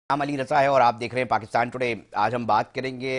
नाम अली रजा है और आप देख रहे हैं पाकिस्तान टुडे। आज हम बात करेंगे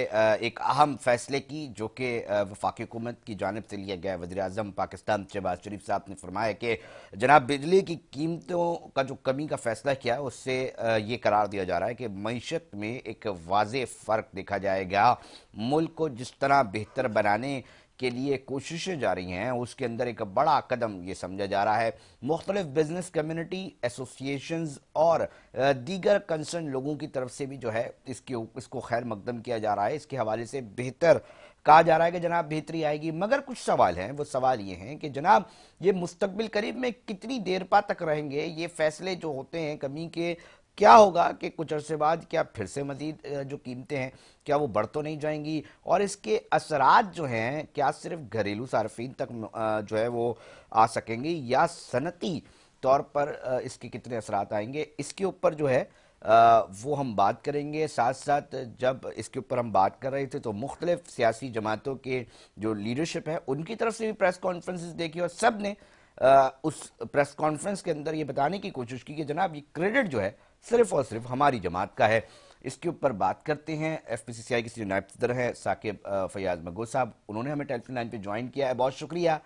एक अहम फैसले की जो कि वफाकी हुकूमत की जानिब से लिया गया है। वज़ीर आज़म पाकिस्तान शहबाज शरीफ साहब ने फरमाया कि जनाब बिजली की कीमतों का जो कमी का फैसला किया है उससे ये करार दिया जा रहा है कि मईशत में एक वाज़ेह फ़र्क देखा जाएगा। मुल्क को जिस तरह बेहतर बनाने के लिए कोशिशें जारी हैं उसके अंदर एक बड़ा कदम ये समझा जा रहा है। मुख्तलिफ बिजनेस कम्युनिटी एसोसिएशंस और दीगर कंसर्न लोगों की तरफ से भी जो है इसको खैर मकदम किया जा रहा है। इसके हवाले से बेहतर कहा जा रहा है कि जनाब बेहतरी आएगी, मगर कुछ सवाल हैं। वो सवाल ये हैं कि जनाब ये मुस्तकबिल करीब में कितनी देर पा तक रहेंगे ये फैसले जो होते हैं कमी के। क्या होगा कि कुछ अरसे बाद क्या फिर से मजीद जो कीमतें हैं क्या वो बढ़ तो नहीं जाएंगी, और इसके असरात जो हैं क्या सिर्फ घरेलू सार्फिन तक जो है वो आ सकेंगे या सनती तौर पर इसके कितने असरात आएंगे, इसके ऊपर जो है वो हम बात करेंगे। साथ साथ जब इसके ऊपर हम बात कर रहे थे तो मुख्तलिफ सियासी जमातों के जो लीडरशिप है उनकी तरफ से भी प्रेस कॉन्फ्रेंसेस देखी और सब ने उस प्रेस कॉन्फ्रेंस के अंदर ये बताने की कोशिश की कि जनाब ये क्रेडिट जो है सिर्फ और सिर्फ हमारी जमात का है। इसके ऊपर बात करते हैं। FPCCI के जो नायब सदर हैं साकिब फयाज मगो साहब, उन्होंने हमें टेलीफोन लाइन पे ज्वाइन किया है। बहुत शुक्रिया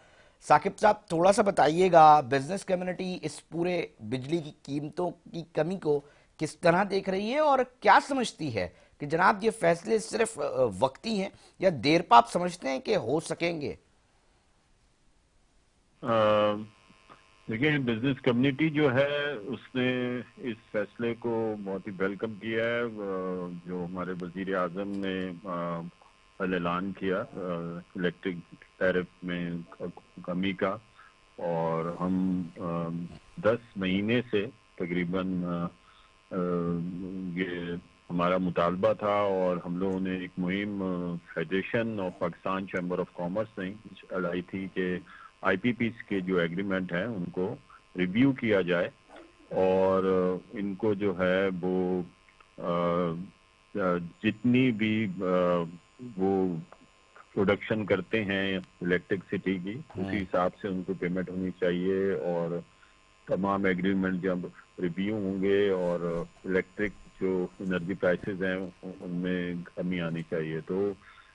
साकिब साहब। थोड़ा सा बताइएगा बिजनेस कम्युनिटी इस पूरे बिजली की कीमतों की कमी को किस तरह देख रही है और क्या समझती है कि जनाब ये फैसले सिर्फ वक्ती हैं या देर पा आप समझते हैं कि हो सकेंगे। अ, देखिए, बिजनेस कम्युनिटी जो है उसने इस फैसले को बहुत ही वेलकम किया है। जो हमारे वजीर आजम ने कल ऐलान किया इलेक्ट्रिक टैरिफ में कमी का, और हम 10 महीने से तकरीबन अ, ये हमारा मुतालबा था, और हम लोगों ने एक मुहिम federation of Pakistan chamber of commerce ने चलाई थी कि आईपीपीस के जो एग्रीमेंट हैं उनको रिव्यू किया जाए, और इनको जो है वो जितनी भी वो प्रोडक्शन करते हैं इलेक्ट्रिसिटी की, उसी हिसाब से उनको पेमेंट होनी चाहिए। और तमाम एग्रीमेंट जब रिव्यू होंगे और इलेक्ट्रिक जो एनर्जी प्राइसेस हैं उनमें कमी आनी चाहिए। तो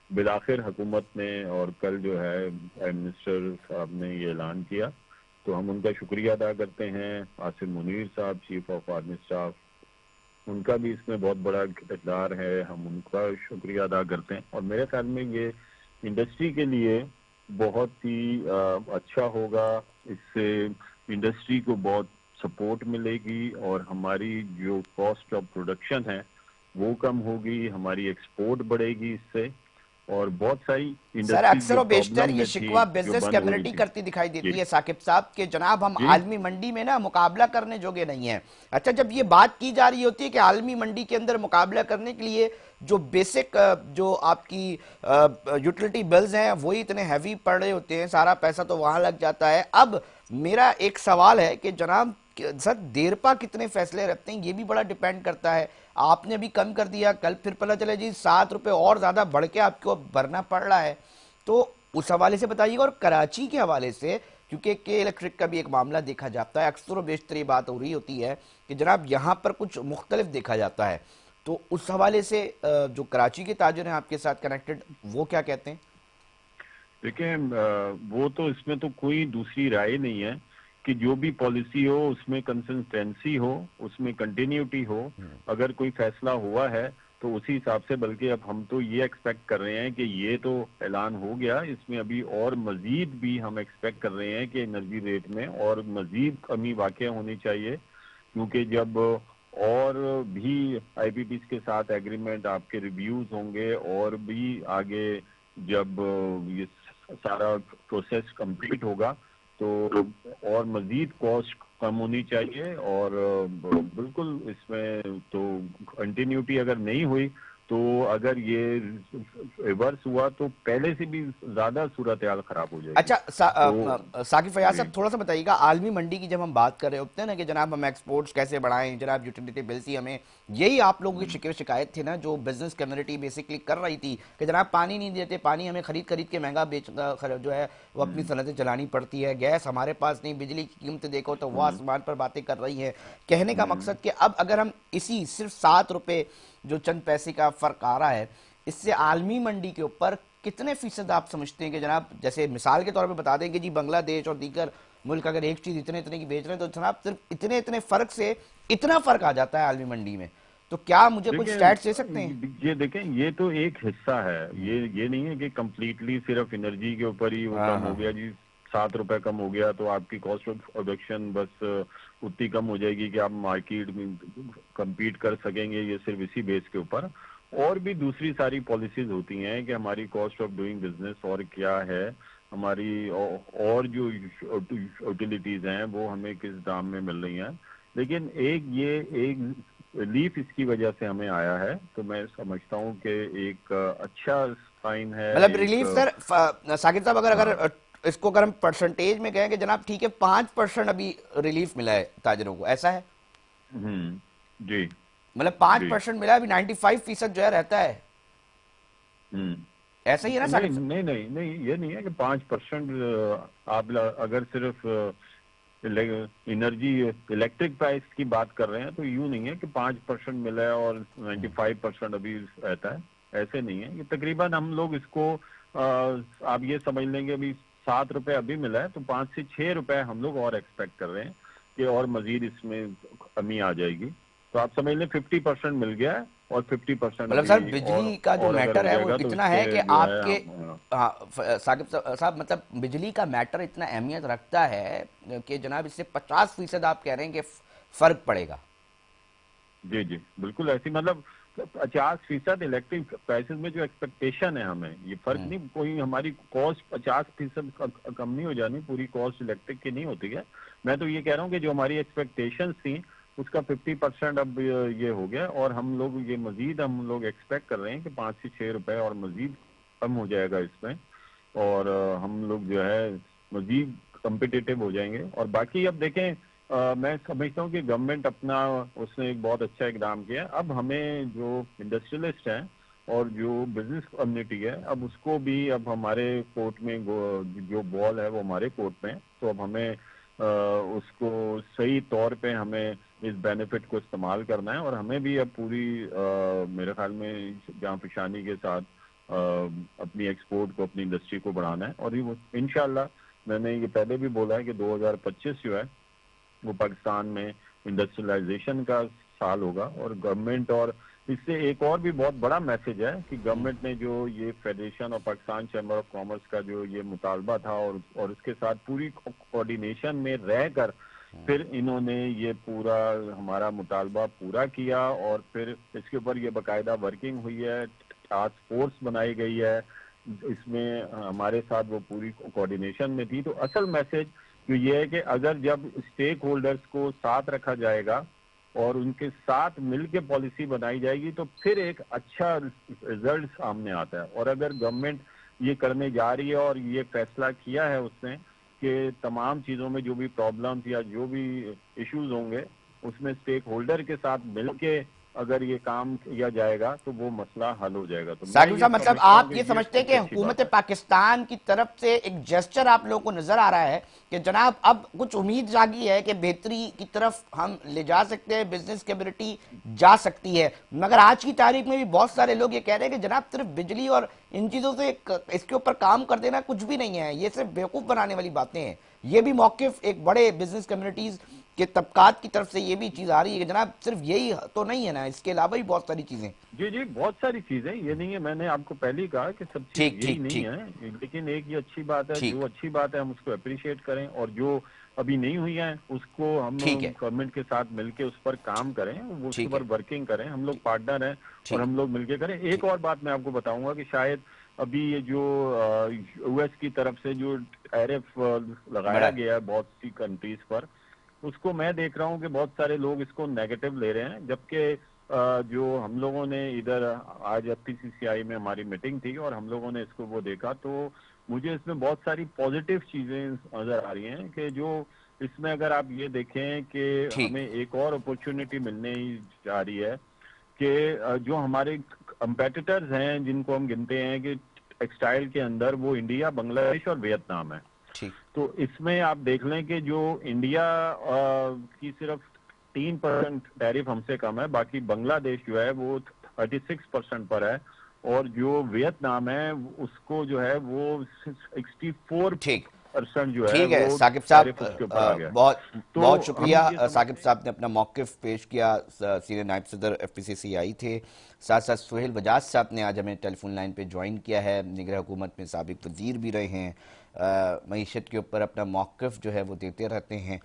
बिलाखिर हुकूमत ने, और कल जो है प्राइम मिनिस्टर साहब ने ये ऐलान किया, तो हम उनका शुक्रिया अदा करते हैं। आसिम मुनीर साहब, चीफ ऑफ आर्मी स्टाफ, उनका भी इसमें बहुत बड़ा किरदार है, हम उनका शुक्रिया अदा करते हैं। और मेरे ख्याल में ये इंडस्ट्री के लिए बहुत ही अच्छा होगा। इससे इंडस्ट्री को बहुत सपोर्ट मिलेगी, और हमारी जो कॉस्ट ऑफ प्रोडक्शन है वो कम होगी, हमारी एक्सपोर्ट बढ़ेगी इससे, और बहुत सारी सर इंडस्ट्रीज अक्सर जो और बेशतर प्रॉब्लम ये में थी, शिकवा जो बिजनेस बंद हो रही कम्युनिटी थी। करती दिखाई जी देती है साकिब साहब के जनाब हम जी आलमी मंडी में ना मुकाबला करने जोगे नहीं है। अच्छा, जब ये बात की जा रही होती है कि आलमी मंडी के अंदर मुकाबला करने के लिए जो बेसिक जो आपकी यूटिलिटी बिल्स हैं वही इतने हैवी पड़ रहे होते हैं, सारा पैसा तो वहां लग जाता है। अब मेरा एक सवाल है कि जनाब सर देरपा कितने फैसले रखते हैं ये भी बड़ा डिपेंड करता है। आपने अभी कम कर दिया, कल फिर पता चला जी 7 रुपए और ज्यादा बढ़ के आपको भरना पड़ रहा है। तो उस हवाले से बताइएगा। और कराची के हवाले से क्योंकि के इलेक्ट्रिक का भी एक मामला देखा जाता है, अक्सर और बेशतर ये बात हो रही होती है कि जनाब यहाँ पर कुछ मुख्तलिफ देखा जाता है। तो उस हवाले से जो कराची के ताजर हैं आपके साथ कनेक्टेड वो क्या कहते हैं। देखिए, वो तो इसमें तो कोई दूसरी राय नहीं है कि जो भी पॉलिसी हो उसमें कंसिस्टेंसी हो, उसमें कंटिन्यूटी हो। अगर कोई फैसला हुआ है तो उसी हिसाब से, बल्कि अब हम तो ये एक्सपेक्ट कर रहे हैं कि ये तो ऐलान हो गया, इसमें अभी और मजीद भी हम एक्सपेक्ट कर रहे हैं कि एनर्जी रेट में और मजीद कमी वाक़ई होनी चाहिए। क्योंकि जब और भी आईपीपीस के साथ एग्रीमेंट आपके रिव्यूज होंगे, और भी आगे जब ये सारा प्रोसेस कंप्लीट होगा, तो और मजीद कॉस्ट कम होनी चाहिए। और बिल्कुल इसमें तो कंटिन्यूटी अगर नहीं हुई तो अगर ये रिवर्स हुआ तो पहले से भी ज्यादा सूरत हाल खराब हो जाएगी। अच्छा, तो साकिब फयाज जी साहब, थोड़ा सा बताइएगा, आलमी मंडी की जब हम बात कर रहे होते हैं ना कि जनाब हम एक्सपोर्ट्स कैसे बढ़ाएं, जनाब यूटिलिटी बिल्स ही हमें, यही आप लोगों की शिकायत थी ना, जो बिजनेस कम्युनिटी बेसिकली कर रही थी कि जनाब पानी नहीं देते, पानी हमें खरीद खरीद के महंगा बेच जो है वो अपनी हम्म, सनतें चलानी पड़ती है, गैस हमारे पास नहीं, बिजली की कीमतें देखो तो वो हम्म, आसमान पर बातें कर रही हैं। कहने का हम्म, मकसद कि अब अगर हम इसी सिर्फ 7 रुपए जो चंद पैसे का फर्क आ रहा है, इससे आलमी मंडी के ऊपर कितने फीसद आप समझते हैं कि जनाब, जैसे मिसाल के तौर पे बता दें कि जी बांग्लादेश और दीगर मुल्क अगर एक चीज इतने इतने की बेच रहे हैं तो जनाब सिर्फ इतने इतने फर्क से इतना फर्क आ जाता है आलमी मंडी में, तो क्या मुझे कुछ स्टैट्स दे सकते हैं? देखिए ये देखें, ये तो एक हिस्सा है, ये नहीं है कि कंप्लीटली सिर्फ एनर्जी के ऊपर ही वो हाँ कम हो हाँ। गया जी। 7 रुपए कम हो गया तो आपकी कॉस्ट ऑफ प्रोडक्शन बस उतनी कम हो जाएगी कि आप मार्केट में compete कर सकेंगे, ये सिर्फ इसी बेस के ऊपर। और भी दूसरी सारी पॉलिसीज होती हैं कि हमारी कॉस्ट ऑफ डूइंग बिजनेस और क्या है, हमारी और जो यूटिलिटीज हैं वो हमें किस दाम में मिल रही हैं। लेकिन एक रिलीफ इसकी वजह से हमें आया है, तो मैं समझता हूँ कि एक अच्छा साइन है, मतलब एक रिलीफ सर, साकिब साहब, अगर अगर हाँ। इसको अगर हम परसेंटेज में कहें कि जनाब ठीक है 5% अभी रिलीफ मिला है ताजरों को, ऐसा है? जी मतलब पांच जी। परसेंट मिला है, अभी 95% जो है रहता है, ऐसा ही है ना नहीं साकिब साहब? नहीं नहीं नहीं, ये नहीं है कि 5%। आप अगर सिर्फ एनर्जी इलेक्ट्रिक प्राइस की बात कर रहे हैं तो यूं नहीं है कि 5% मिला है और 95% अभी रहता है, ऐसे नहीं है। ये तकरीबन हम लोग इसको आप ये समझ लेंगे, अभी 7 रुपए अभी मिला है तो 5 से 6 रुपए हम लोग और एक्सपेक्ट कर रहे हैं कि और मजीद इसमें कमी आ जाएगी। तो आप समझ लें 50% मिल गया है और 50% मतलब सर अभी बिजली का जो और अगर मैटर हो है वो जाएगा तो इतना है उसके कि जो है आपके, हम हाँ साकिब साहब, मतलब बिजली का मैटर इतना अहमियत रखता है कि जनाब इससे 50% आप कह रहे हैं कि फर्क पड़ेगा। जी जी बिल्कुल ऐसी, मतलब 50% इलेक्ट्रिक प्राइसेस में जो एक्सपेक्टेशन है हमें, ये फर्क नहीं, कोई हमारी कॉस्ट 50% कम नहीं हो जानी, पूरी कॉस्ट इलेक्ट्रिक की नहीं होती है। मैं तो ये कह रहा हूँ कि जो हमारी एक्सपेक्टेशंस थी उसका 50% अब ये हो गया, और हम लोग ये मजीद हम लोग एक्सपेक्ट कर रहे हैं कि 5 से 6 रुपए और मजीद कम हो जाएगा इसमें, और हम लोग जो है मजीद कम्पिटिटिव हो जाएंगे। और बाकी अब देखें, मैं समझता हूँ कि गवर्नमेंट अपना उसने एक बहुत अच्छा इकदाम किया है। अब हमें जो इंडस्ट्रियलिस्ट हैं और जो बिजनेस कम्युनिटी है, अब उसको भी अब हमारे कोर्ट में जो बॉल है वो हमारे कोर्ट में है, तो अब हमें उसको सही तौर पे हमें इस बेनिफिट को इस्तेमाल करना है, और हमें भी अब पूरी मेरे ख्याल में जान पहचानी के साथ अपनी एक्सपोर्ट को, अपनी इंडस्ट्री को बढ़ाना है। और ये इंशाल्लाह, मैंने ये पहले भी बोला है कि 2025 जो है वो पाकिस्तान में इंडस्ट्रियलाइजेशन का साल होगा। और गवर्नमेंट, और इससे एक और भी बहुत बड़ा मैसेज है कि गवर्नमेंट ने जो ये फेडरेशन और पाकिस्तान चैम्बर ऑफ कॉमर्स का जो ये मुतालबा था, और उसके साथ पूरी कोऑर्डिनेशन में रहकर फिर इन्होंने ये पूरा हमारा मुतालबा पूरा किया, और फिर इसके ऊपर ये बाकायदा वर्किंग हुई है, टास्क फोर्स बनाई गई है, इसमें हमारे साथ वो पूरी कोऑर्डिनेशन में थी। तो असल मैसेज तो ये है कि अगर जब स्टेक होल्डर्स को साथ रखा जाएगा और उनके साथ मिलकर पॉलिसी बनाई जाएगी तो फिर एक अच्छा रिजल्ट सामने आता है। और अगर गवर्नमेंट ये करने जा रही है और ये फैसला किया है उसने कि तमाम चीजों में जो भी प्रॉब्लम्स या जो भी इश्यूज होंगे उसमें स्टेक होल्डर के साथ मिलके अगर ये काम किया जाएगा तो वो मसला हल हो जाएगा। तो मैं साकिब ये साहब, मतलब समझता हूँ आप ये कि ये समझते हैं बहुत कि अच्छी हुकूमत बात है। पाकिस्तान की तरफ से एक जेस्चर आप लोगों को नजर आ रहा है कि जनाब अब कुछ उम्मीद जागी है कि बेहतरी की तरफ हम ले जा सकते हैं, बिजनेस कैपेबिलिटी जा सकती है, मगर आज की तारीख में भी बहुत सारे लोग ये कह रहे हैं कि जनाब सिर्फ बिजली और इन चीजों से इसके ऊपर काम कर देना कुछ भी नहीं है, ये सिर्फ बेवकूफ बनाने वाली बातें हैं। ये भी मौकिफ एक बड़े बिजनेस कम्युनिटीज के तबकात की तरफ से ये भी चीज आ रही है कि जनाब सिर्फ यही तो नहीं है ना, इसके अलावा भी बहुत सारी चीजें। जी जी बहुत सारी चीजें, ये नहीं है, मैंने आपको पहले ही कहा कि सब चीज ठीक यही ठीक नहीं ठीक है, लेकिन एक ये अच्छी बात है, जो ठीक अच्छी बात है हम उसको अप्रिशिएट करें, और जो अभी नहीं हुई है उसको हम ठीक है। गवर्नमेंट के साथ मिलके उस पर काम करें, वो उसके ठीक ऊपर है। वर्किंग करें, हम लोग ठीक। पार्टनर हैं और ठीक है। हम लोग मिलके करें। एक ठीक। और बात मैं आपको बताऊंगा कि शायद अभी ये जो यूएस की तरफ से जो टैरिफ लगाया बड़ा। गया है बहुत सी कंट्रीज पर, उसको मैं देख रहा हूँ कि बहुत सारे लोग इसको नेगेटिव ले रहे हैं, जबकि जो हम लोगों ने इधर आज FPCCI में हमारी मीटिंग थी और हम लोगों ने इसको वो देखा, तो मुझे इसमें बहुत सारी पॉजिटिव चीजें नजर आ रही हैं कि जो इसमें अगर आप ये देखें कि ठीक। हमें एक और अपॉर्चुनिटी मिलने ही जा रही है कि जो हमारे कंपेटिटर्स हैं जिनको हम गिनते हैं कि टेक्सटाइल के अंदर, वो इंडिया, बांग्लादेश और वियतनाम है। ठीक। तो इसमें आप देख लें कि जो इंडिया की सिर्फ 3% टैरिफ हमसे कम है, बाकी बांग्लादेश जो है वो 36% पर है, और जो वियतनाम है उसको जो है वो 64% जो है ठीक है वो साकिब साहब, टैरिफ उसके ऊपर आ गया। बहुत तो बहुत हम शुक्रिया। ये साकिब समझते हैं। साहब ने अपना मौक़िफ़ पेश किया। सीनियर नायब सदर FPCCI थे। साथ साथ सुहेल बजाज साहब ने आज हमें टेलीफोन लाइन पे ज्वाइन किया है, निगरान हुकूमत में साबिक वज़ीर भी रहे हैं, मईशत के ऊपर अपना मौक़िफ़ जो है वो देते रहते हैं।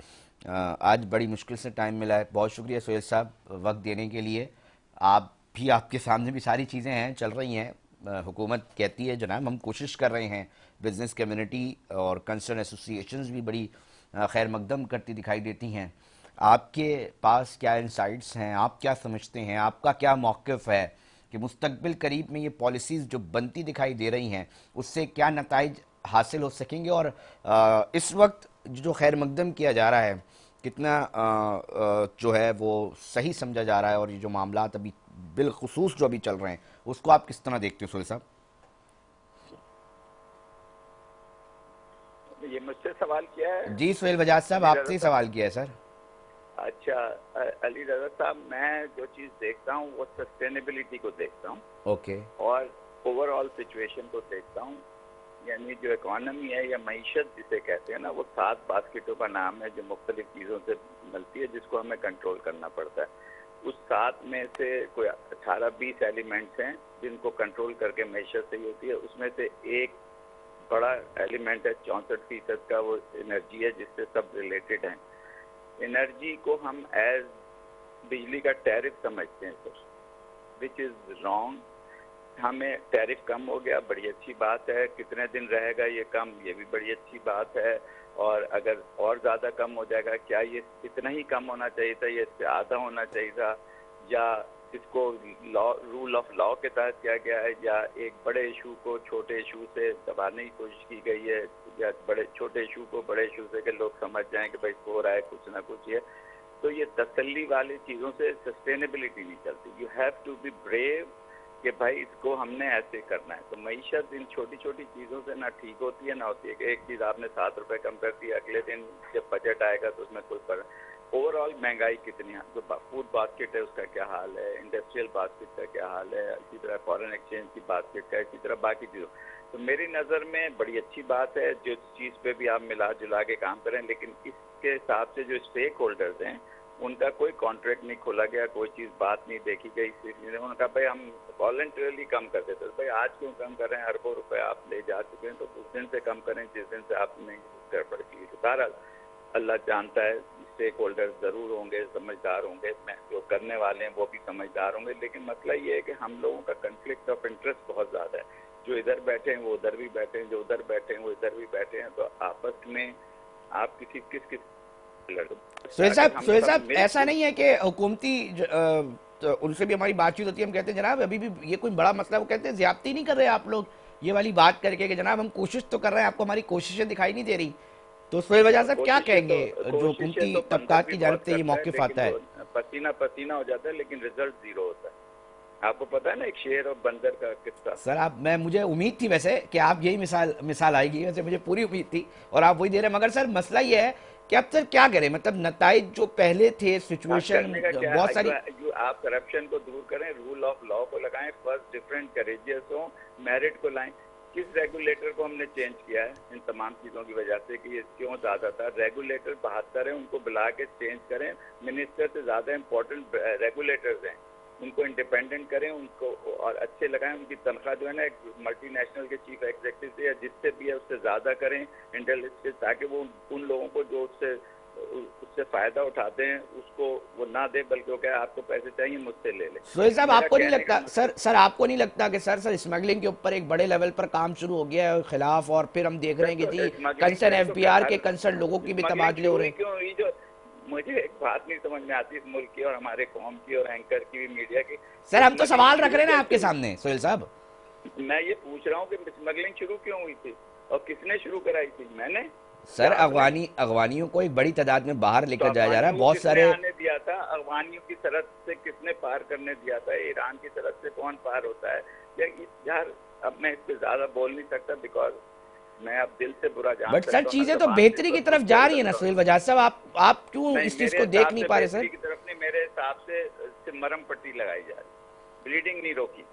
आज बड़ी मुश्किल से टाइम मिला है। बहुत शुक्रिया सुहेल साहब वक्त देने के लिए। आप भी, आपके सामने भी सारी चीज़ें हैं, चल रही हैं। हुकूमत कहती है जनाब हम कोशिश कर रहे हैं, बिजनेस कम्युनिटी और कंसर्न एसोसिएशंस भी बड़ी खैर मकदम करती दिखाई देती हैं। आपके पास क्या इंसाइट्स हैं, आप क्या समझते हैं, आपका क्या मौक़िफ़ है कि मुस्तकबिल करीब में ये पॉलिसीज़ जो बनती दिखाई दे रही हैं उससे क्या नताइज हासिल हो सकेंगे, और इस वक्त जो खैर मकदम किया जा रहा है कितना जो है वो सही समझा जा रहा है, और ये जो मामलात अभी बिलखुसूस जो अभी चल रहे हैं उसको आप किस तरह देखते हो सुहेल साहब? ये मुझसे सवाल किया है जी सुहेल बजाज साहब, अली आपसे रजा ही साहब। सवाल किया है सर। अच्छा, अली रजा साहब, मैं जो चीज देखता हूँ वो सस्टेनेबिलिटी को देखता हूँ ओके। और ओवरऑल सिचुएशन को देखता हूँ। यानी जो इकोनॉमी है या मईशत जिसे कहते हैं ना, वो 7 बास्केटों का नाम है जो मुख्तलिफ चीज़ों से मिलती है, जिसको हमें कंट्रोल करना पड़ता है। उस 7 में से कोई 18-20 एलिमेंट्स हैं जिनको कंट्रोल करके मईशत सही होती है। उसमें से एक बड़ा एलिमेंट है 64% का, वो एनर्जी है, जिससे सब रिलेटेड हैं। एनर्जी को हम एज बिजली का टैरिफ समझते हैं सर, विच इज़ रॉन्ग। हमें टैरिफ कम हो गया, बड़ी अच्छी बात है। कितने दिन रहेगा ये कम, ये भी बड़ी अच्छी बात है। और अगर और ज़्यादा कम हो जाएगा, क्या ये इतना ही कम होना चाहिए था, ये इससे आधा होना चाहिए था, या इसको लॉ, रूल ऑफ लॉ के तहत किया गया है, या एक बड़े इशू को छोटे इशू से दबाने की कोशिश की गई है, या बड़े छोटे इशू को बड़े इशू से कि लोग समझ जाएं कि भाई हो रहा है कुछ ना कुछ ये। तो ये तसल्ली वाली चीज़ों से सस्टेनेबिलिटी नहीं चलती। You have to be brave कि भाई इसको हमने ऐसे करना है। तो मईशत इन छोटी छोटी चीज़ों से ना ठीक होती है ना होती है कि एक चीज़ आपने 7 रुपये कम कर दी, अगले दिन जब बजट आएगा तो उसमें कोई फर्क। ओवरऑल महंगाई कितनी है, जो फूड बास्केट है उसका क्या हाल है, इंडस्ट्रियल बास्केट का क्या हाल है, इसी तरह फॉरेन एक्सचेंज की बास्केट का, इसी तरह बाकी चीज़ों। तो मेरी नज़र में बड़ी अच्छी बात है जो चीज़ पे भी आप मिला जुला के काम करें, लेकिन इसके हिसाब से जो स्टेक होल्डर्स हैं उनका कोई कॉन्ट्रैक्ट नहीं खोला गया, कोई चीज़ बात नहीं देखी गई। उन्होंने कहा भाई हम वॉलंटरली कम कर देते, भाई आज क्यों कम कर रहे हैं, अरबों रुपए आप ले जा चुके हैं, तो उस दिन से कम करें जिस दिन से आपने गड़बड़ की। तो बहरहाल अल्लाह जानता है, स्टेक होल्डर जरूर होंगे, समझदार होंगे, जो करने वाले हैं वो भी समझदार होंगे, लेकिन मसला ये है कि हम लोगों का कन्फ्लिक्ट ऑफ इंटरेस्ट बहुत ज़्यादा है। जो इधर बैठे हैं वो उधर भी बैठे हैं, जो उधर बैठे हैं वो इधर भी बैठे हैं, तो आपस में आप किस सुहेल साहब ऐसा नहीं है कि हुकूमती तो उनसे भी हमारी बातचीत होती है, हम कहते हैं जनाब अभी भी ये कोई बड़ा मसला, वो कहते हैं ज्यादती नहीं कर रहे आप लोग ये वाली बात करके कि जनाब हम कोशिश तो कर रहे हैं, आपको हमारी कोशिशें दिखाई नहीं दे रही। तो सुहेल बजाज साहब क्या कहेंगे जो हुकूमती तबकात की जानिब से ये मौक़िफ़ आता है? पसीना पसीना हो जाता है लेकिन रिजल्ट जीरो होता है। आपको पता है ना एक शेर और बंदर का किस्सा। सर आप, मैं मुझे उम्मीद थी वैसे कि आप यही मिसाल आएगी, वैसे मुझे पूरी उम्मीद थी और आप वही दे रहे हैं, मगर सर मसला ये है कि अब सर क्या करें, मतलब नताइज जो पहले थे, सिचुएशन बहुत सारी। आप करप्शन को दूर करें, रूल ऑफ लॉ को लगाएं, फर्स्ट डिफरेंट करेजियस हो, मेरिट को लाएं। किस रेगुलेटर को हमने चेंज किया है इन तमाम चीज़ों की वजह से कि ये क्यों ज़्यादा था। रेगुलेटर 72 है, उनको बुला के चेंज करें। मिनिस्टर से ज़्यादा इम्पोर्टेंट रेगुलेटर्स हैं, उनको इंडिपेंडेंट करें, उनको और अच्छे लगाएं। उनकी तनख्वाह जो है ना एक मल्टीनेशनल के चीफ एग्जीक्यूटिव से या जिससे भी है उससे ज़्यादा करें इंटेलिजेंस, ताकि वो उन लोगों को जो उससे फ़ायदा उठाते हैं उसको वो ना दे, बल्कि वो क्या आपको पैसे चाहिए मुझसे ले ले। सुहेल साहब आपको नहीं लगता सर आपको नहीं लगता कि सर स्मगलिंग के ऊपर एक बड़े लेवल पर काम शुरू हो गया है खिलाफ, और फिर हम देख रहे हैं कि जी कंसर्न FBR के कंसर्न लोगों की भी तबादले हो रहे हैं। क्यों ये जो मुझे एक बात नहीं समझ में आती इस मुल्क की और हमारे कौम की और एंकर की भी, मीडिया की। सर हम तो सवाल रख रहे हैं ना स्मगलिंग आपके सामने सोहेल साहब। मैं ये पूछ रहा हूँ कि स्मगलिंग शुरू क्यों हुई थी और किसने शुरू कराई थी? मैंने सर या आपने? अगवानियों को एक बड़ी तादाद में बाहर तो लेकर जाया जा रहा है, अफगानियों को बहुत किसने सारे। आने दिया था? अफगानियों की सरहद से किसने पार करने दिया था? ईरान की सरहद से कौन पार होता है? यार अब मैं इस पे ज्यादा बोल नहीं सकता, बिकॉज मैं अब दिल से बुरा जान बट सकता सर हूँ, मैं चीजें तो ज़बान से बेहतरी की सब तरफ कुछ जा बोल रही है ना सकता हूँ। सोहेल वजाज साहब, आप क्यों नहीं, इस चीज मेरे को देख हिसाब नहीं से पा रहे बेहतरी सर? की तरफ नहीं, मेरे हिसाब से मरहम पट्टी लगाई जा रही, ब्लीडिंग नहीं रोकी।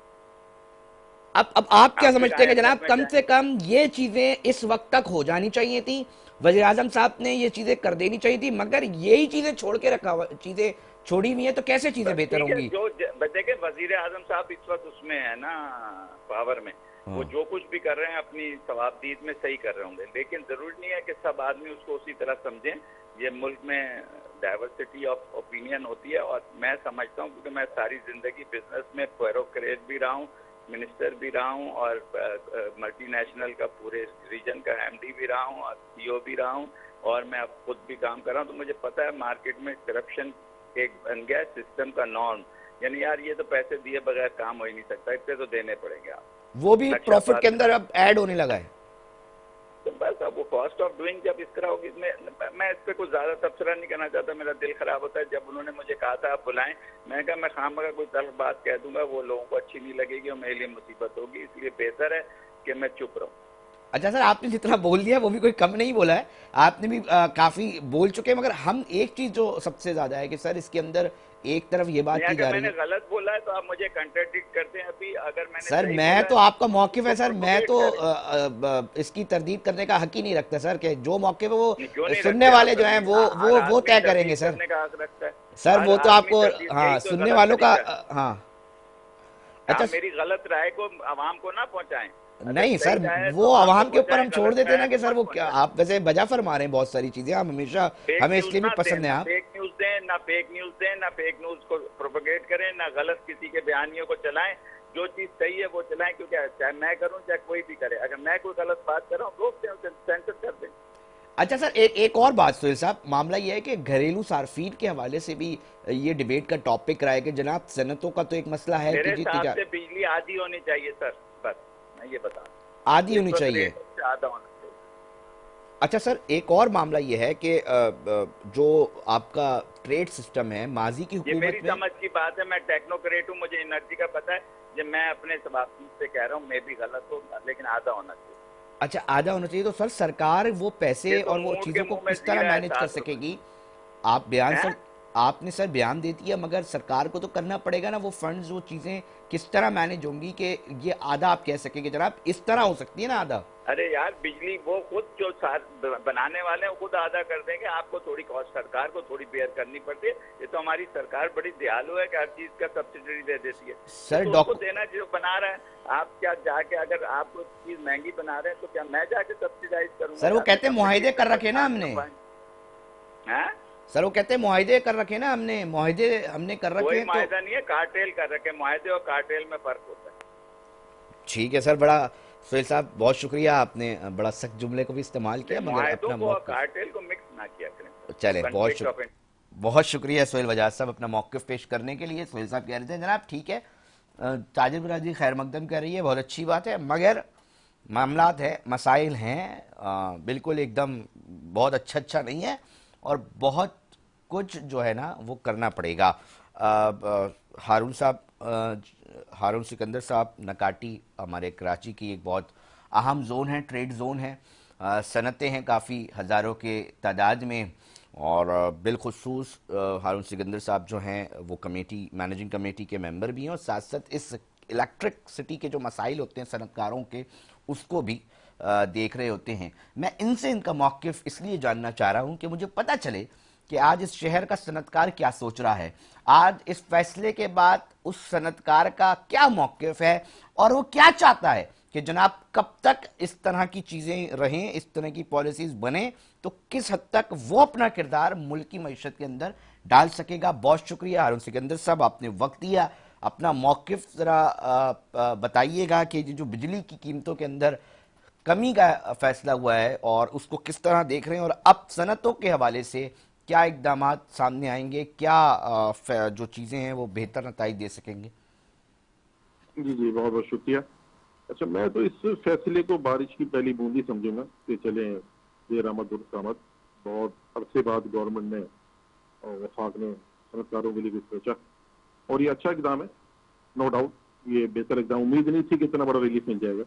अब आप क्या आप फिर समझते हैं आए कि अंदर जनाब में कम जाए। से कम ये चीजें इस वक्त तक हो जानी चाहिए थी, वजीर आजम साहब ने ये चीजें कर देनी चाहिए थी, मगर यही चीजें छोड़ के चीजें छोड़ी हुई हैं, तो कैसे चीजें बस बेहतर ठीक है, होंगी? देखे वजीर आजम साहब इस वक्त उसमें है ना, पावर में, वो हाँ। जो कुछ भी कर रहे हैं अपनी सवाबदीद में सही कर रहे होंगे, लेकिन जरूरी नहीं है कि सब आदमी उसको उसी तरह समझें। ये मुल्क में डाइवर्सिटी ऑफ ओपिनियन होती है, और मैं समझता हूँ क्योंकि मैं सारी जिंदगी बिजनेस में ब्यूरोक्रेट भी रहा हूँ, मिनिस्टर भी रहा हूँ, और मल्टीनेशनल का पूरे रीजन का एमडी भी रहा हूँ, और सीईओ भी रहा हूँ, और मैं अब खुद भी काम कर रहा हूँ। तो मुझे पता है मार्केट में करप्शन एक बन गया सिस्टम का नॉर्म। यानी यार ये तो पैसे दिए बगैर काम हो ही नहीं सकता, इतने तो देने पड़ेंगे आप। वो भी नक्शा प्रॉफिट पास के अंदर अब ऐड होने लगा है। तो बस अब वो कॉस्ट ऑफ डूइंग जब इस तरह होगी, मैं इस पर कुछ ज्यादा तबसरा नहीं करना चाहता, मेरा दिल खराब होता है। जब उन्होंने मुझे कहा था आप बुलाएं, मैंने कहा मैं खामखा कोई तल्ख बात कह दूंगा, वो लोगों को अच्छी नहीं लगेगी और मेरे लिए मुसीबत होगी, इसलिए बेहतर है कि मैं चुप रहूं। अच्छा सर, आपने जितना बोल दिया वो भी कोई कम नहीं बोला है, आपने भी काफी बोल चुके हैं, मगर हम एक चीज जो सबसे ज्यादा है कि सर इसके अंदर एक तरफ ये बात नहीं, की अगर जा रही मैंने है। गलत बोला है तो आप मुझे कंट्राडिक्ट करते हैं अभी, अगर मैंने सर सही मैं बोला तो है आपका तो मौकिफ है उसको सर, मैं प्रोपोगेट तो करें। इसकी तरदीद करने का हक ही नहीं रखता सर, कि जो मौके पे वो नहीं, क्यों नहीं सुनने रखते आप वाले जो हैं तरदीद? हर वो आदमी तय करेंगे तरदीद सर। करने का हक रखता है। सर हर वो तो आदमी आपको, तरदीद, हाँ यही तो सुनने गलत वालों का, तरीका है। हाँ। अच्छा आप मेरी गलत राय को आवाम को ना पहुंचाएं। अगर नहीं सही सर, राय है तो वो आवाम आवाम को के ऊपर पहुंचाएं, हम छोड़ गलत देते राय हैं ना है कि तो सर मत वो क्या, पहुंचाएं। आप वैसे बजा फरमा रहे हैं बहुत सारी चीजें, हम हमेशा, फेक हमें न्यूज इसलिए भी ना दें, पसंद है ना आप। फेक न्यूज दें, ना फेक न्यूज दें, ना फेक न्यूज को प्रोपोगेट करें, ना गलत किसी के बयानियों को चलाएं। जो चीज सही है वो चलाएं, क्योंकि चाहे मैं करूं चाहे कोई भी करे, अगर मैं कोई गलत बात कर रहा हूँ रोक दें, उसे सेंसर कर दें। अच्छा सर, एक और बात सोहेल साहब, मामला ये है कि घरेलू सार्फिन के हवाले से भी ये डिबेट का टॉपिक रहा है कि जनाब सनतों का तो एक मसला है मेरे कि जी हिसाब से बिजली आधी होनी चाहिए सर, बस मैं ये बता रहा हूं। आधी होनी इस वक्त चाहिए। रेट से आधा होना चाहिए। अच्छा सर, एक और मामला ये है कि जो आपका ट्रेड सिस्टम है माजी की ये हुकूमत मेरी में। समझ की बात है, मैं टेक्नोक्रेट हूँ, मुझे एनर्जी का पता है। जब मैं अपने सवाल से कह रहा हूँ, मैं भी गलत हूँ, लेकिन आधा होना चाहिए। अच्छा आधा होना चाहिए, तो सर सरकार वो ये पैसे तो और वो मूड के चीज़ों को मुंह में किस तरह जीरा है मैनेज कर 7 रुपए। सकेगी? आप बयान हैं? सर, आपने सर बयान दे दिया, मगर सरकार को तो करना पड़ेगा ना, वो फंड्स वो चीज़ें किस तरह मैनेज होंगी कि ये आधा आप कह सकेंगे जनाब इस तरह हो सकती है ना आधा? अरे यार बिजली वो खुद जो बनाने वाले हैं वो खुद आधा कर देंगे, आपको थोड़ी कॉस्ट सरकार को थोड़ी बेयर करनी पड़ती है। ये तो हमारी सरकार बड़ी दयालु है कि हर चीज का सब्सिडी दे देती है। सर तो उसको देना जो बना रहा है, आप क्या जाके अगर आप कोई चीज महंगी बना रहे हैं तो क्या मैं जाके सब्सिडाइज करूंगा? सर वो कहते हैं मुआहिदे कर रखे ना हमने। हैं? सर वो कहते हैं मुआहिदे कर रखे ना हमने, मुआहिदे हमने कर रखे कोई हैं तो मुआहिदा नहीं है, कार्टेल कर रखे। मुआहिदे और कार्टेल में फर्क होता है। ठीक है सर। बड़ा सोहेल साहब बहुत शुक्रिया, आपने बड़ा सख्त जुमले को भी इस्तेमाल किया, मगर मुआहिदों अपना को और मौक़िफ़, कार्टेल को मिक्स ना किया करें। चले Conflict of बहुत शुक्रिया सोहेल वजाज साहब अपना मौक़िफ़ पेश करने के लिए। सोहेल साहब कह रहे थे जनाब ठीक है, ताजिर बिरादरी खैर मकदम कह रही है, बहुत अच्छी बात है, मगर मामलात है, मसाइल हैं, बिल्कुल एकदम बहुत अच्छा नहीं है, और बहुत कुछ जो है ना वो करना पड़ेगा। हारून साहब, हारून सिकंदर साहब, नकाटी हमारे कराची की एक बहुत अहम जोन है, ट्रेड जोन है, सनतें हैं काफ़ी हज़ारों के तादाद में, और बिलखुसूस हारून सिकंदर साहब जो हैं वो कमेटी, मैनेजिंग कमेटी के मेंबर भी हैं, और साथ साथ इस इलेक्ट्रिसिटी के जो मसाइल होते हैं सनतकारों के उसको भी देख रहे होते हैं। मैं इनसे इनका मौक़िफ़ इसलिए जानना चाह रहा हूँ कि मुझे पता चले कि आज इस शहर का सनतकार क्या सोच रहा है, आज इस फैसले के बाद उस सनतकार का क्या मौक़िफ़ है, और वो क्या चाहता है कि जनाब कब तक इस तरह की चीज़ें रहें, इस तरह की पॉलिसीज़ बने, तो किस हद तक वो अपना किरदार मुल्क की मईशत के अंदर डाल सकेगा। बहुत शुक्रिया हारून सिकंदर साहब, आपने वक्त दिया, अपना मौक़िफ़ ज़रा बताइएगा कि जो बिजली की कीमतों के अंदर कमी का फैसला हुआ है और उसको किस तरह देख रहे हैं, और अब सनतों के हवाले से क्या इकदाम सामने आएंगे, क्या जो चीज़ें हैं वो बेहतर नताइज दे सकेंगे? जी जी, बहुत बहुत शुक्रिया। अच्छा, मैं तो इस फैसले को बारिश की पहली बूंदी समझूंगा कि चले देर आमद दुरुस्त आमद। बहुत अरसे बाद गवर्नमेंट ने और वफाक ने सनतकारों के लिए कुछ सोचा और ये अच्छा इकदाम है, नो डाउट। ये बेहतर इकदाम, उम्मीद नहीं थी कि इतना बड़ा रिलीफ मिल जाएगा।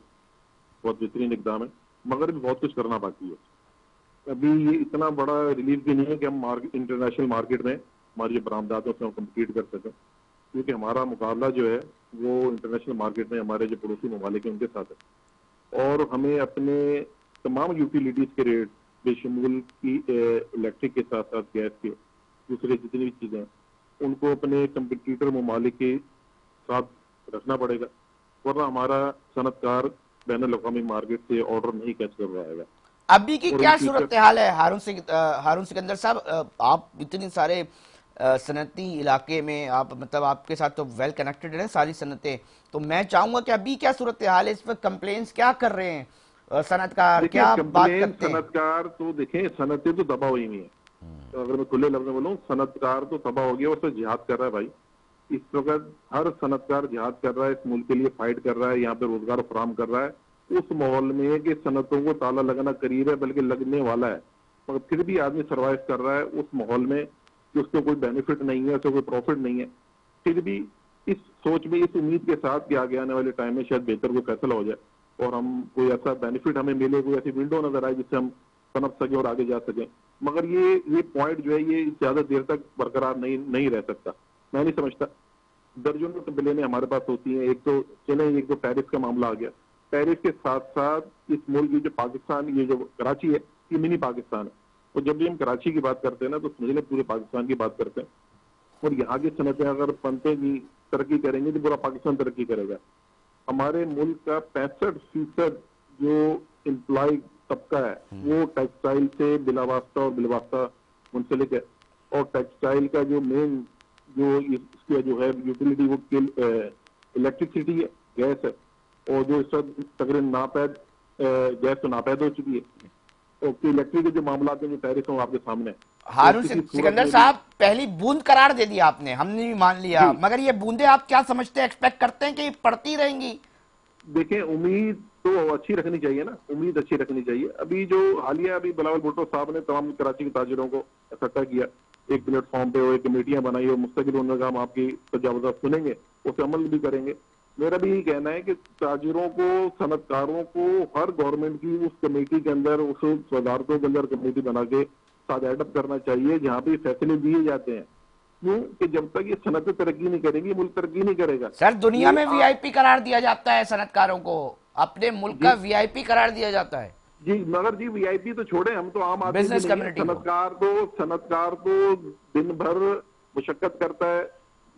बहुत बेहतरीन इकदाम है, मगर भी बहुत कुछ करना बाकी है। अभी ये इतना बड़ा रिलीफ भी नहीं है कि हम इंटरनेशनल मार्केट में हमारी जो बरामदातों से हम कम्पीट कर सकें, क्योंकि हमारा मुकाबला जो है वो इंटरनेशनल मार्केट में हमारे जो पड़ोसी ममालिक हैं उनके साथ है। और हमें अपने तमाम यूटिलिटीज के रेट बेशमूल की इलेक्ट्रिक के साथ साथ गैस के दूसरे जितनी भी चीजें हैं उनको अपने कंपटीटर ममालिक के साथ रखना पड़ेगा, वरना हमारा सनतकार बैन अवी मार्केट से ऑर्डर नहीं कैच कर रहा है। अभी की क्या सूरत हाल है हारून सिकंदर साहब? आप इतने सारे सनती इलाके में, आप मतलब आपके साथ तो वेल कनेक्टेड है सारी सनतें, तो मैं चाहूंगा कि अभी क्या सूरत हाल है इस वक्त? कंप्लेन्स क्या कर रहे हैं सनतकार, क्या बात करते हैं? सनतकार तो देखें, सनतें तो दबा हुई है। तो अगर मैं खुले लफ्ज में बोलूं, सनतकार तो तबाह हो गया, उससे जिहाद कर रहा है भाई। इस वक्त हर सनतकार जिहाद कर रहा है, इस मुल्क के लिए फाइट कर रहा है, यहाँ पे रोजगार फराम कर रहा है। उस माहौल में कि सनतों को ताला लगाना करीब है, बल्कि लगने वाला है, मगर फिर भी आदमी सर्वाइव कर रहा है उस माहौल में कि उसको कोई बेनिफिट नहीं है, उसको कोई प्रॉफिट नहीं है। फिर भी इस सोच में, इस उम्मीद के साथ कि आगे आने वाले टाइम में शायद बेहतर कोई फैसला हो जाए और हम कोई ऐसा बेनिफिट हमें मिले, कोई ऐसी विंडो नजर आए जिससे हम पनप सके और आगे जा सके। मगर ये पॉइंट जो है ये ज्यादा देर तक बरकरार नहीं रह सकता। मैं नहीं समझता, दर्जनों कंप्लेनें हमारे पास होती हैं। एक तो टैरिफ का मामला आ गया। टैरिफ के साथ साथ इस मुल्क की जो पाकिस्तान, ये जो कराची है, ये मिनी पाकिस्तान है। और जब भी हम कराची की बात करते हैं ना, तो समझ लें पूरे पाकिस्तान की बात करते हैं। और यहाँ की सनतें अगर पनपेंगी, तरक्की करेंगे, तो पूरा पाकिस्तान तरक्की करेगा। हमारे मुल्क का 65% जो एम्प्लॉय तबका है वो टेक्सटाइल से बिलावास्ता और बिलवास्ता मुंसलिक है। और टेक्सटाइल का जो मेन जो इसका जो है यूटिलिटी, वो इलेक्ट्रिसिटी है, गैस है। और जो इस वक्त तकरीबन नापैद गैस तो नापैद हो चुकी है। तो इलेक्ट्रिक के जो मामला हैं, जो टैरिफ हैं, आपके सामने है। हारून सिकंदर साहब, पहली बूंद करार दे दी आपने, हमने भी मान लिया, मगर ये बूंदे आप क्या समझते हैं, एक्सपेक्ट करते हैं कि ये पड़ती रहेंगी? देखें, उम्मीद तो अच्छी रखनी चाहिए ना, उम्मीद अच्छी रखनी चाहिए। अभी जो हालिया अभी बिलावल भुट्टो साहब ने तमाम कराची के ताजिरों को इकट्ठा किया, एक प्लेटफॉर्म पे, और एक कमेटियां बनाई, और मुस्तकिल उनका हम आपकी तजावुज़ात सुनेंगे, उस अमल भी करेंगे। मेरा भी यही कहना है कि ताजिरों को, सनतकारों को हर गवर्नमेंट की उस कमेटी के अंदर, उस वजारतों के अंदर कमेटी बना के साथ एडअप करना चाहिए जहां पे फैसले दिए जाते हैं। क्यों कि जब तक ये सनतें तरक्की नहीं करेंगी, मुल्क तरक्की नहीं करेगा। सर, दुनिया में वीआईपी करार दिया जाता है सनतकारों को, अपने मुल्क का वीआईपी करार दिया जाता है जी। मगर जी वीआईपी तो छोड़े, हम तो आम आदमी, बिजनेस कम्युनिटी। सनतकार तो दिन भर मुशक्कत करता है,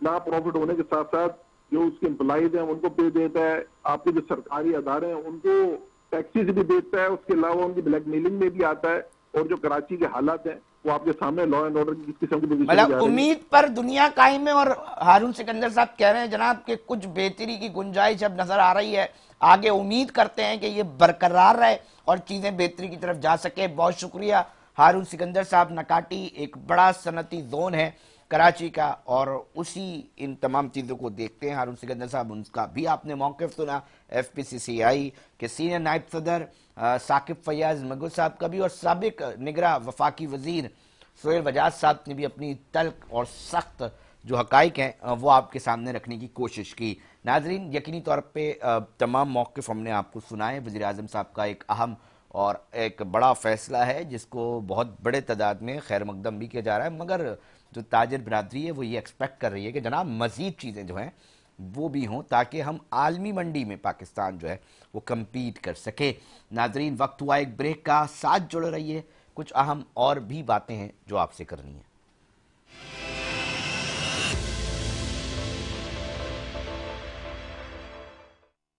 ना प्रॉफिट होने के साथ साथ जो उसके एम्प्लॉइज हैं उनको पे देता है, आपके जो सरकारी अदारे हैं उनको टैक्सीज भी देता है, उसके अलावा उनकी ब्लैकमेलिंग में भी आता है। और जो कराची के हालात हैं वो आपके सामने, लॉ एंड ऑर्डर की किस किस्म की मतलब उम्मीद पर दुनिया कायम है। और हारून सिकंदर साहब कह रहे हैं जनाब कि कुछ बेहतरी की गुंजाइश अब नजर आ रही है, आगे उम्मीद करते हैं कि ये बरकरार रहे और चीजें बेहतरी की तरफ जा सके। बहुत शुक्रिया हारून सिकंदर साहब। नकाटी एक बड़ा सनती जोन है कराची का, और उसी इन तमाम चीज़ों को देखते हैं हारून सिकंदर साहब, उनका भी आपने मौक़िफ़ सुना, FPCCI के सीनियर नायब सदर साकिब फैयाज मगुल साहब का भी, और साबिक निगरा वफाकी वजीर सोहेल वजाज साहब ने भी अपनी तल्ख और सख्त जो हकाइक हैं वो आपके सामने रखने की कोशिश की। नाजरीन, यकीनी तौर पर तमाम मौक़िफ़ हमने आपको सुनाए। वज़ीर आज़म साहब का एक अहम और एक बड़ा फ़ैसला है जिसको बहुत बड़े तादाद में खैर मकदम भी किया जा रहा है, मगर जो ताजिर बरादरी है वो ये एक्सपेक्ट कर रही है कि जनाब मज़ीद चीज़ें जो हैं वो भी हों, ताकि हम आलमी मंडी में पाकिस्तान जो है वो कम्पीट कर सके। नाजरीन, वक्त हुआ एक ब्रेक का, साथ जुड़ रहिए, कुछ अहम और भी बातें हैं जो आपसे करनी है।